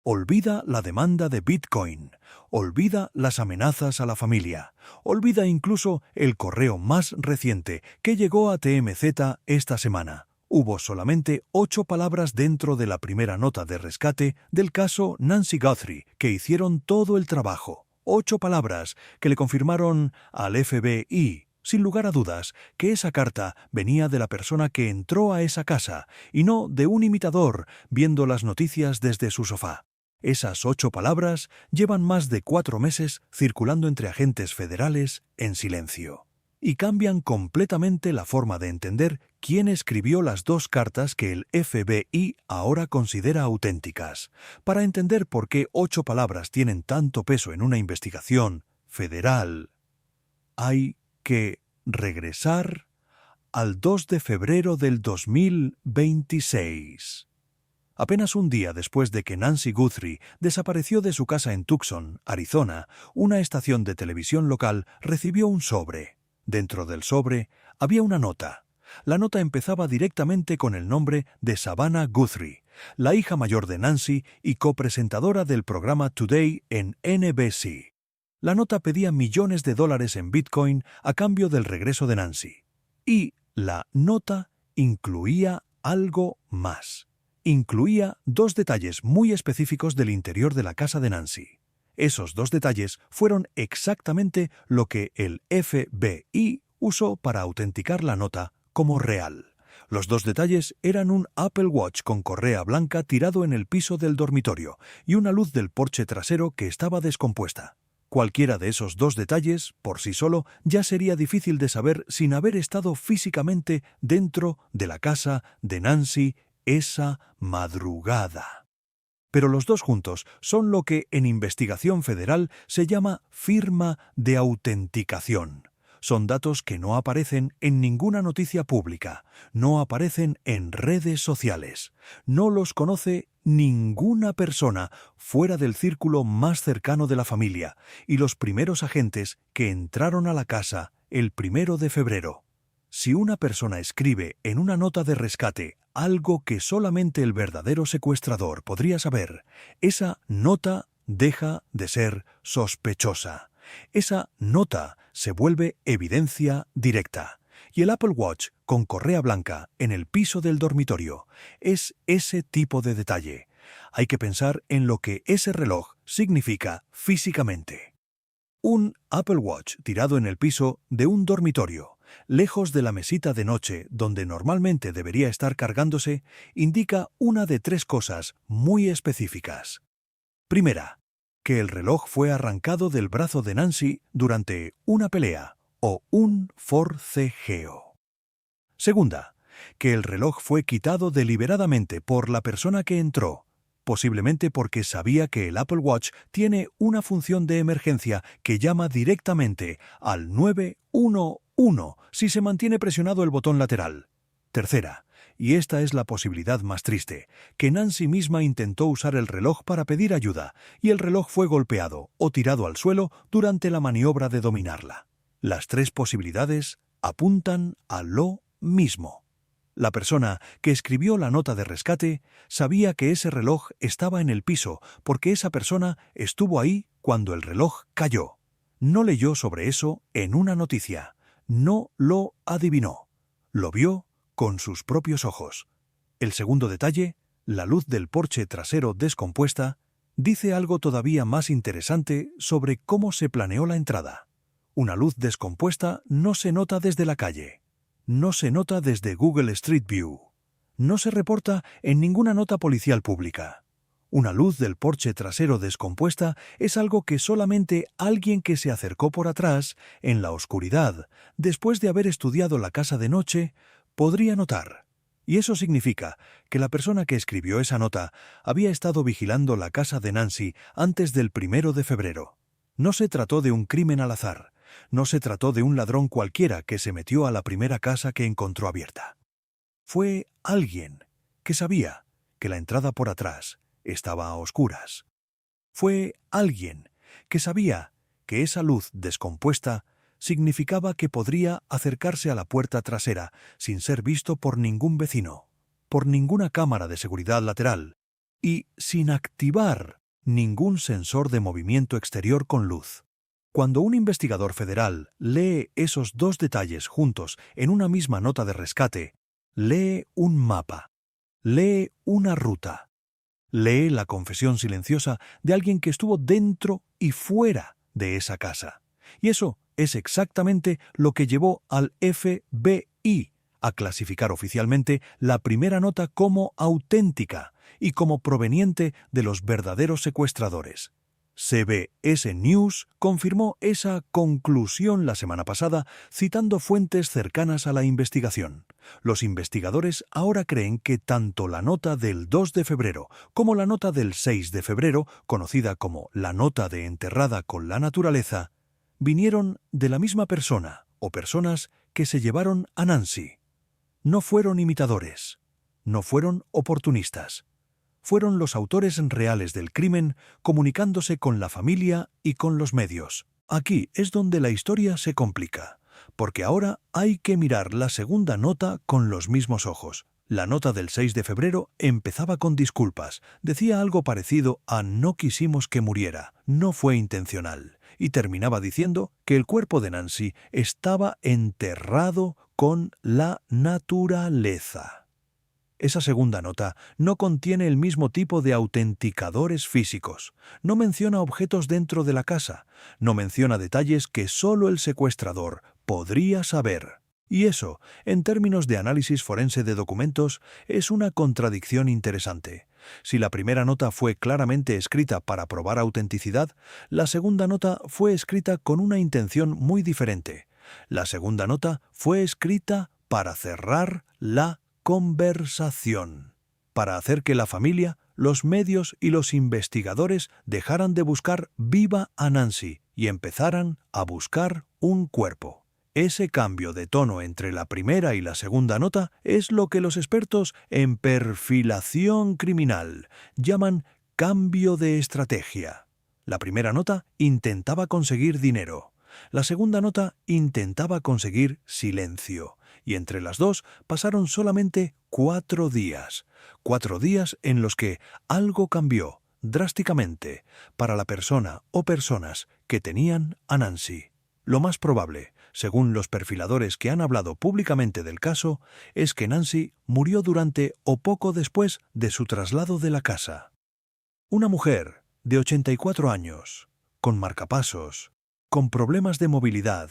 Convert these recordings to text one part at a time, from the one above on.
Olvida la demanda de Bitcoin. Olvida las amenazas a la familia. Olvida incluso el correo más reciente que llegó a TMZ esta semana. Hubo solamente 8 palabras dentro de la primera nota de rescate del caso Nancy Guthrie que hicieron todo el trabajo. 8 palabras que le confirmaron al FBI, sin lugar a dudas, que esa carta venía de la persona que entró a esa casa y no de un imitador viendo las noticias desde su sofá. Esas 8 palabras llevan más de 4 meses circulando entre agentes federales en silencio. Y cambian completamente la forma de entender quién escribió las 2 cartas que el FBI ahora considera auténticas. Para entender por qué 8 palabras tienen tanto peso en una investigación federal, hay que regresar al 2 de febrero del 2026. Apenas un día después de que Nancy Guthrie desapareció de su casa en Tucson, Arizona, una estación de televisión local recibió un sobre. Dentro del sobre había una nota. La nota empezaba directamente con el nombre de Savannah Guthrie, la hija mayor de Nancy y copresentadora del programa Today en NBC. La nota pedía millones de dólares en Bitcoin a cambio del regreso de Nancy. Y la nota incluía algo más. Incluía 2 detalles muy específicos del interior de la casa de Nancy. Esos 2 detalles fueron exactamente lo que el FBI usó para autenticar la nota como real. Los 2 detalles eran un Apple Watch con correa blanca tirado en el piso del dormitorio y una luz del porche trasero que estaba descompuesta. Cualquiera de esos 2 detalles, por sí solo, ya sería difícil de saber sin haber estado físicamente dentro de la casa de Nancy esa madrugada. Pero los 2 juntos son lo que en investigación federal se llama firma de autenticación. Son datos que no aparecen en ninguna noticia pública, no aparecen en redes sociales, no los conoce ninguna persona fuera del círculo más cercano de la familia y los primeros agentes que entraron a la casa el 1 de febrero. Si una persona escribe en una nota de rescate algo que solamente el verdadero secuestrador podría saber, esa nota deja de ser sospechosa. Esa nota se vuelve evidencia directa. Y el Apple Watch con correa blanca en el piso del dormitorio es ese tipo de detalle. Hay que pensar en lo que ese reloj significa físicamente. Un Apple Watch tirado en el piso de un dormitorio, lejos de la mesita de noche donde normalmente debería estar cargándose, indica una de 3 cosas muy específicas. Primera, que el reloj fue arrancado del brazo de Nancy durante una pelea o un forcejeo. Segunda, que el reloj fue quitado deliberadamente por la persona que entró, posiblemente porque sabía que el Apple Watch tiene una función de emergencia que llama directamente al 911 si se mantiene presionado el botón lateral. Tercera, y esta es la posibilidad más triste, que Nancy misma intentó usar el reloj para pedir ayuda y el reloj fue golpeado o tirado al suelo durante la maniobra de dominarla. Las 3 posibilidades apuntan a lo mismo. La persona que escribió la nota de rescate sabía que ese reloj estaba en el piso porque esa persona estuvo ahí cuando el reloj cayó. No leyó sobre eso en una noticia, no lo adivinó, lo vio con sus propios ojos. El segundo detalle, la luz del porche trasero descompuesta, dice algo todavía más interesante sobre cómo se planeó la entrada. Una luz descompuesta no se nota desde la calle. No se nota desde Google Street View. No se reporta en ninguna nota policial pública. Una luz del porche trasero descompuesta es algo que solamente alguien que se acercó por atrás, en la oscuridad, después de haber estudiado la casa de noche, podría notar. Y eso significa que la persona que escribió esa nota había estado vigilando la casa de Nancy antes del 1 de febrero. No se trató de un crimen al azar. No se trató de un ladrón cualquiera que se metió a la primera casa que encontró abierta. Fue alguien que sabía que la entrada por atrás estaba a oscuras. Fue alguien que sabía que esa luz descompuesta significaba que podría acercarse a la puerta trasera sin ser visto por ningún vecino, por ninguna cámara de seguridad lateral, y sin activar ningún sensor de movimiento exterior con luz. Cuando un investigador federal lee esos dos detalles juntos en una misma nota de rescate, lee un mapa, lee una ruta, lee la confesión silenciosa de alguien que estuvo dentro y fuera de esa casa. Y eso es exactamente lo que llevó al FBI a clasificar oficialmente la primera nota como auténtica y como proveniente de los verdaderos secuestradores. CBS News confirmó esa conclusión la semana pasada citando fuentes cercanas a la investigación. Los investigadores ahora creen que tanto la nota del 2 de febrero como la nota del 6 de febrero, conocida como la nota de enterrada con la naturaleza, vinieron de la misma persona o personas que se llevaron a Nancy. No fueron imitadores, no fueron oportunistas. Fueron los autores reales del crimen comunicándose con la familia y con los medios. Aquí es donde la historia se complica, porque ahora hay que mirar la segunda nota con los mismos ojos. La nota del 6 de febrero empezaba con disculpas, decía algo parecido a "no quisimos que muriera, no fue intencional", y terminaba diciendo que el cuerpo de Nancy estaba enterrado con la naturaleza. Esa segunda nota no contiene el mismo tipo de autenticadores físicos, no menciona objetos dentro de la casa, no menciona detalles que solo el secuestrador podría saber. Y eso, en términos de análisis forense de documentos, es una contradicción interesante. Si la primera nota fue claramente escrita para probar autenticidad, la segunda nota fue escrita con una intención muy diferente. La segunda nota fue escrita para cerrar la conversación, para hacer que la familia, los medios y los investigadores dejaran de buscar viva a Nancy y empezaran a buscar un cuerpo. Ese cambio de tono entre la primera y la segunda nota es lo que los expertos en perfilación criminal llaman cambio de estrategia. La primera nota intentaba conseguir dinero. La segunda nota intentaba conseguir silencio. Y entre las dos pasaron solamente 4 días. 4 días en los que algo cambió drásticamente para la persona o personas que tenían a Nancy. Lo más probable, según los perfiladores que han hablado públicamente del caso, es que Nancy murió durante o poco después de su traslado de la casa. Una mujer de 84 años, con marcapasos, con problemas de movilidad,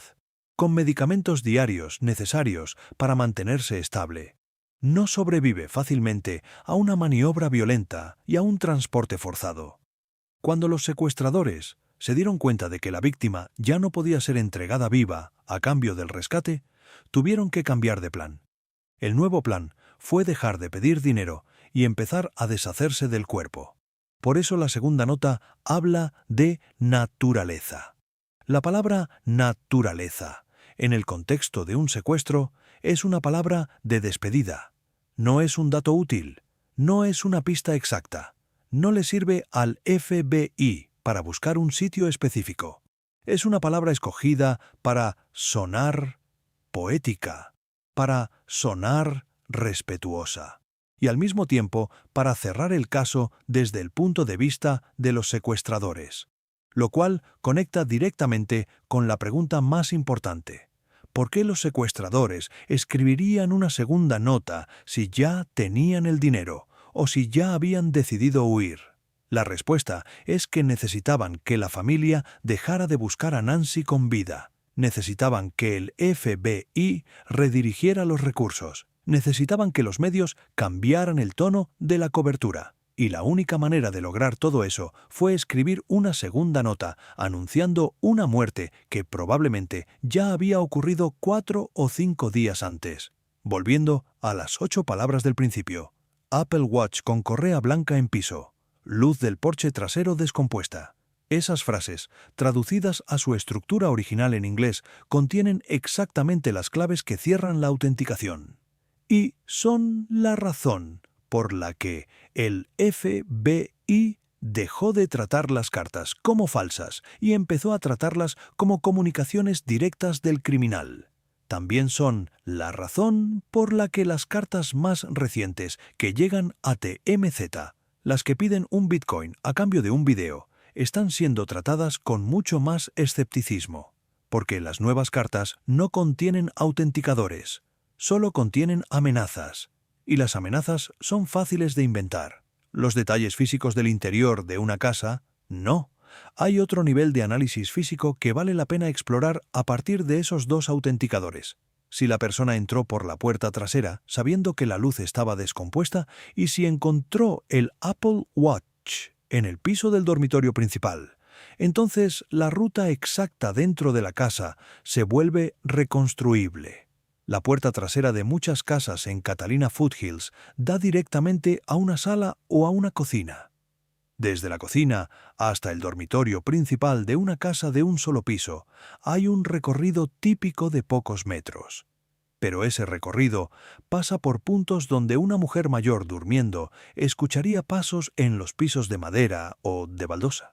con medicamentos diarios necesarios para mantenerse estable, no sobrevive fácilmente a una maniobra violenta y a un transporte forzado. Cuando los secuestradores se dieron cuenta de que la víctima ya no podía ser entregada viva a cambio del rescate, tuvieron que cambiar de plan. El nuevo plan fue dejar de pedir dinero y empezar a deshacerse del cuerpo. Por eso la segunda nota habla de naturaleza. La palabra naturaleza, en el contexto de un secuestro, es una palabra de despedida. No es un dato útil, no es una pista exacta, no le sirve al FBI para buscar un sitio específico. Es una palabra escogida para sonar poética, para sonar respetuosa, y al mismo tiempo para cerrar el caso desde el punto de vista de los secuestradores, lo cual conecta directamente con la pregunta más importante. ¿Por qué los secuestradores escribirían una segunda nota si ya tenían el dinero o si ya habían decidido huir? La respuesta es que necesitaban que la familia dejara de buscar a Nancy con vida. Necesitaban que el FBI redirigiera los recursos. Necesitaban que los medios cambiaran el tono de la cobertura. Y la única manera de lograr todo eso fue escribir una segunda nota anunciando una muerte que probablemente ya había ocurrido 4 o 5 días antes. Volviendo a las 8 palabras del principio. Apple Watch con correa blanca en piso. Luz del porche trasero descompuesta. Esas frases, traducidas a su estructura original en inglés, contienen exactamente las claves que cierran la autenticación. Y son la razón por la que el FBI dejó de tratar las cartas como falsas y empezó a tratarlas como comunicaciones directas del criminal. También son la razón por la que las cartas más recientes que llegan a TMZ las que piden un Bitcoin a cambio de un video, están siendo tratadas con mucho más escepticismo, porque las nuevas cartas no contienen autenticadores, solo contienen amenazas, y las amenazas son fáciles de inventar. Los detalles físicos del interior de una casa, no. Hay otro nivel de análisis físico que vale la pena explorar a partir de esos dos autenticadores. Si la persona entró por la puerta trasera sabiendo que la luz estaba descompuesta y si encontró el Apple Watch en el piso del dormitorio principal, entonces la ruta exacta dentro de la casa se vuelve reconstruible. La puerta trasera de muchas casas en Catalina Foothills da directamente a una sala o a una cocina. Desde la cocina hasta el dormitorio principal de una casa de un solo piso hay un recorrido típico de pocos metros. Pero ese recorrido pasa por puntos donde una mujer mayor durmiendo escucharía pasos en los pisos de madera o de baldosa.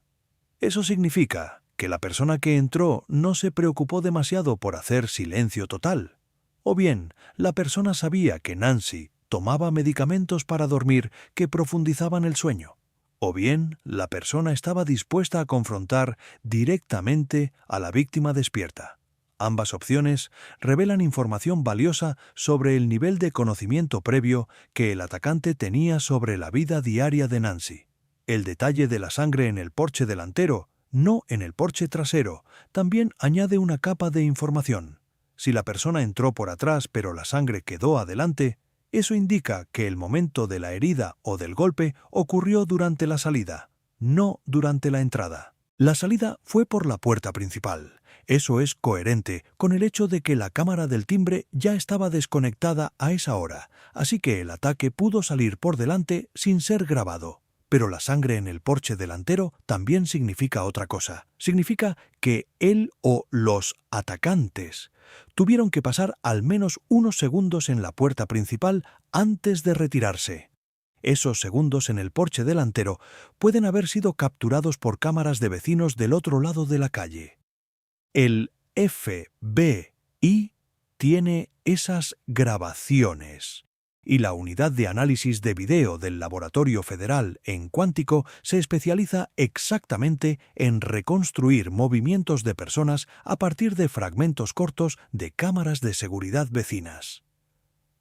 Eso significa que la persona que entró no se preocupó demasiado por hacer silencio total. O bien, la persona sabía que Nancy tomaba medicamentos para dormir que profundizaban el sueño. O bien, la persona estaba dispuesta a confrontar directamente a la víctima despierta. Ambas opciones revelan información valiosa sobre el nivel de conocimiento previo que el atacante tenía sobre la vida diaria de Nancy. El detalle de la sangre en el porche delantero, no en el porche trasero, también añade una capa de información. Si la persona entró por atrás pero la sangre quedó adelante, eso indica que el momento de la herida o del golpe ocurrió durante la salida, no durante la entrada. La salida fue por la puerta principal. Eso es coherente con el hecho de que la cámara del timbre ya estaba desconectada a esa hora, así que el ataque pudo salir por delante sin ser grabado. Pero la sangre en el porche delantero también significa otra cosa. Significa que él o los atacantes tuvieron que pasar al menos unos segundos en la puerta principal antes de retirarse. Esos segundos en el porche delantero pueden haber sido capturados por cámaras de vecinos del otro lado de la calle. El FBI tiene esas grabaciones. Y la unidad de análisis de video del Laboratorio Federal en Cuántico se especializa exactamente en reconstruir movimientos de personas a partir de fragmentos cortos de cámaras de seguridad vecinas.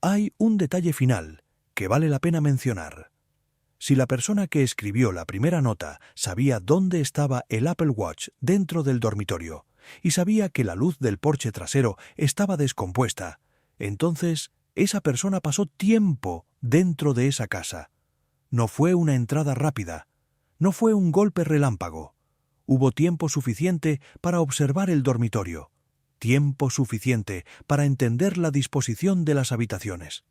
Hay un detalle final que vale la pena mencionar. Si la persona que escribió la primera nota sabía dónde estaba el Apple Watch dentro del dormitorio y sabía que la luz del porche trasero estaba descompuesta, entonces esa persona pasó tiempo dentro de esa casa. No fue una entrada rápida, no fue un golpe relámpago. Hubo tiempo suficiente para observar el dormitorio, tiempo suficiente para entender la disposición de las habitaciones,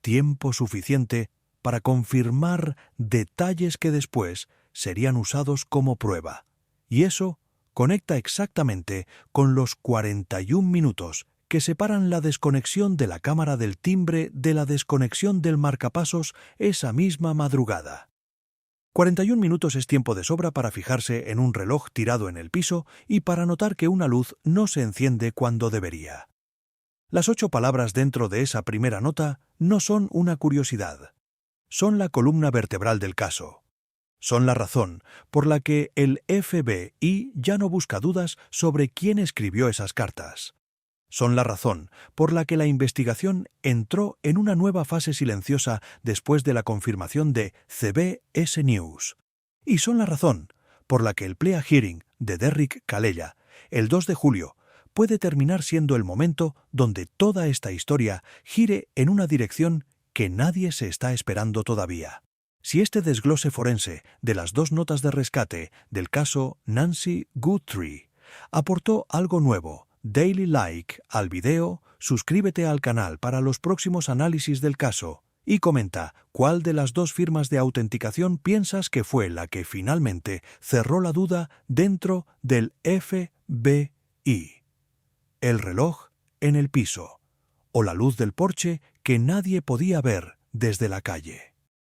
tiempo suficiente para confirmar detalles que después serían usados como prueba. Y eso conecta exactamente con los 41 minutos que separan la desconexión de la cámara del timbre de la desconexión del marcapasos esa misma madrugada. 41 minutos es tiempo de sobra para fijarse en un reloj tirado en el piso y para notar que una luz no se enciende cuando debería. Las 8 palabras dentro de esa primera nota no son una curiosidad. Son la columna vertebral del caso. Son la razón por la que el FBI ya no busca dudas sobre quién escribió esas cartas. Son la razón por la que la investigación entró en una nueva fase silenciosa después de la confirmación de CBS News. Y son la razón por la que el plea hearing de Derrick Calella, el 2 de julio, puede terminar siendo el momento donde toda esta historia gire en una dirección que nadie se está esperando todavía. Si este desglose forense de las 2 notas de rescate del caso Nancy Guthrie aportó algo nuevo, Daily Like al video, suscríbete al canal para los próximos análisis del caso y comenta cuál de las 2 firmas de autenticación piensas que fue la que finalmente cerró la duda dentro del FBI. El reloj en el piso o la luz del porche que nadie podía ver desde la calle.